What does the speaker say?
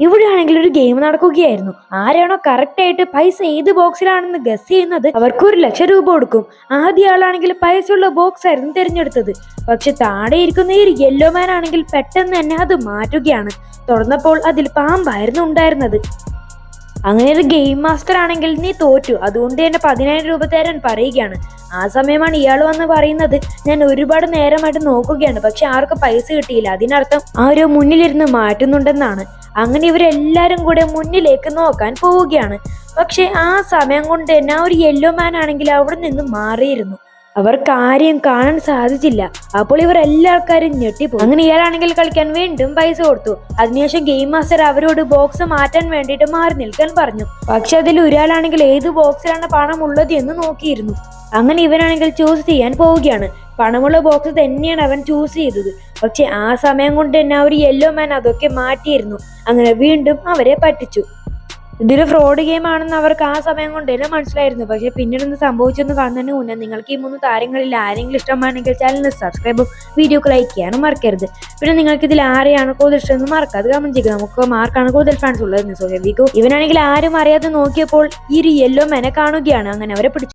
ഇവിടെയാണെങ്കിൽ ഒരു ഗെയിം നടക്കുകയായിരുന്നു. ആരാണോ കറക്റ്റ് ആയിട്ട് പൈസ ഏത് ബോക്സിലാണെന്ന് ഗസ് ചെയ്യുന്നത് അവർക്ക് 1,00,000 രൂപ കൊടുക്കും. ആദ്യ ആളാണെങ്കിൽ പൈസ ഉള്ള ബോക്സ് ആയിരുന്നു തിരഞ്ഞെടുത്തത്. പക്ഷെ താഴെ ഇരിക്കുന്ന ഈ യെല്ലോ മാൻ ആണെങ്കിൽ പെട്ടെന്ന് തന്നെ അത് മാറ്റുകയാണ്. തുറന്നപ്പോൾ അതിൽ പാമ്പായിരുന്നു ഉണ്ടായിരുന്നത്. അങ്ങനെ ഒരു ഗെയിം മാസ്റ്റർ ആണെങ്കിൽ നീ തോറ്റു, അതുകൊണ്ട് തന്നെ 10,000 രൂപ തരാൻ പറയുകയാണ്. ആ സമയമാണ് ഇയാൾ വന്ന് പറയുന്നത്, ഞാൻ ഒരുപാട് നേരമായിട്ട് നോക്കുകയാണ്, പക്ഷെ ആർക്കും പൈസ കിട്ടിയില്ല. അതിനർത്ഥം ആരോ മുന്നിലിരുന്ന് മാറ്റുന്നുണ്ടെന്നാണ്. അങ്ങനെ ഇവരെല്ലാരും കൂടെ മുന്നിലേക്ക് നോക്കാൻ പോവുകയാണ്. പക്ഷെ ആ സമയം കൊണ്ട് തന്നെ ആ ഒരു യെല്ലോ മാൻ ആണെങ്കിൽ അവിടെ നിന്ന് മാറിയിരുന്നു. അവർക്ക് ആരെയും കാണാൻ സാധിച്ചില്ല. അപ്പോൾ ഇവർ എല്ലാ ആൾക്കാരും ഞെട്ടിപ്പോയി. അങ്ങനെ ഇയാളാണെങ്കിൽ കളിക്കാൻ വീണ്ടും പൈസ കൊടുത്തു. അതിനുശേഷം ഗെയിം മാസ്റ്റർ അവരോട് ബോക്സ് മാറ്റാൻ വേണ്ടിയിട്ട് മാറി നിൽക്കാൻ പറഞ്ഞു. പക്ഷെ അതിൽ ഒരാളാണെങ്കിൽ ഏത് ബോക്സിലാണ് പണം ഉള്ളത് എന്ന് നോക്കിയിരുന്നു. അങ്ങനെ ഇവനാണെങ്കിൽ ചൂസ് ചെയ്യാൻ പോവുകയാണ്. പണമുള്ള ബോക്സ് തന്നെയാണ് അവൻ ചൂസ് ചെയ്തത്. പക്ഷെ ആ സമയം കൊണ്ട് തന്നെ ആ ഒരു യെല്ലോ മാൻ അതൊക്കെ മാറ്റിയിരുന്നു. അങ്ങനെ വീണ്ടും അവരെ പറ്റിച്ചു. ഇതൊരു ഫ്രോഡ് ഗെയിം ആണെന്ന് അവർക്ക് ആ സമയം കൊണ്ട് തന്നെ മനസ്സിലായിരുന്നു. പക്ഷെ പിന്നീട് എന്ത് സംഭവിച്ചെന്ന് കാണുന്നതിന് മുന്നേ നിങ്ങൾക്ക് ഈ 3 താരങ്ങളിൽ ആരെങ്കിലും ഇഷ്ടമാണെങ്കിൽ ചാനലിന് സബ്സ്ക്രൈബും വീഡിയോക്ക് ലൈക്ക് ചെയ്യാനും മറക്കരുത്. പിന്നെ നിങ്ങൾക്ക് ഇതിൽ ആരെയാണ് കൂടുതൽ ഇഷ്ടമെന്ന് മറക്കാതെ കമന്റ് ചെയ്യുക. നമുക്ക് മാർക്കാണ് കൂടുതൽ ഫാൻസ് ഉള്ളത്. ഇവനാണെങ്കിൽ ആരും അറിയാതെ നോക്കിയപ്പോൾ ഈ ഒരു യെല്ലോ മാനെ കാണുകയാണ്. അങ്ങനെ അവരെ പിടിച്ചു.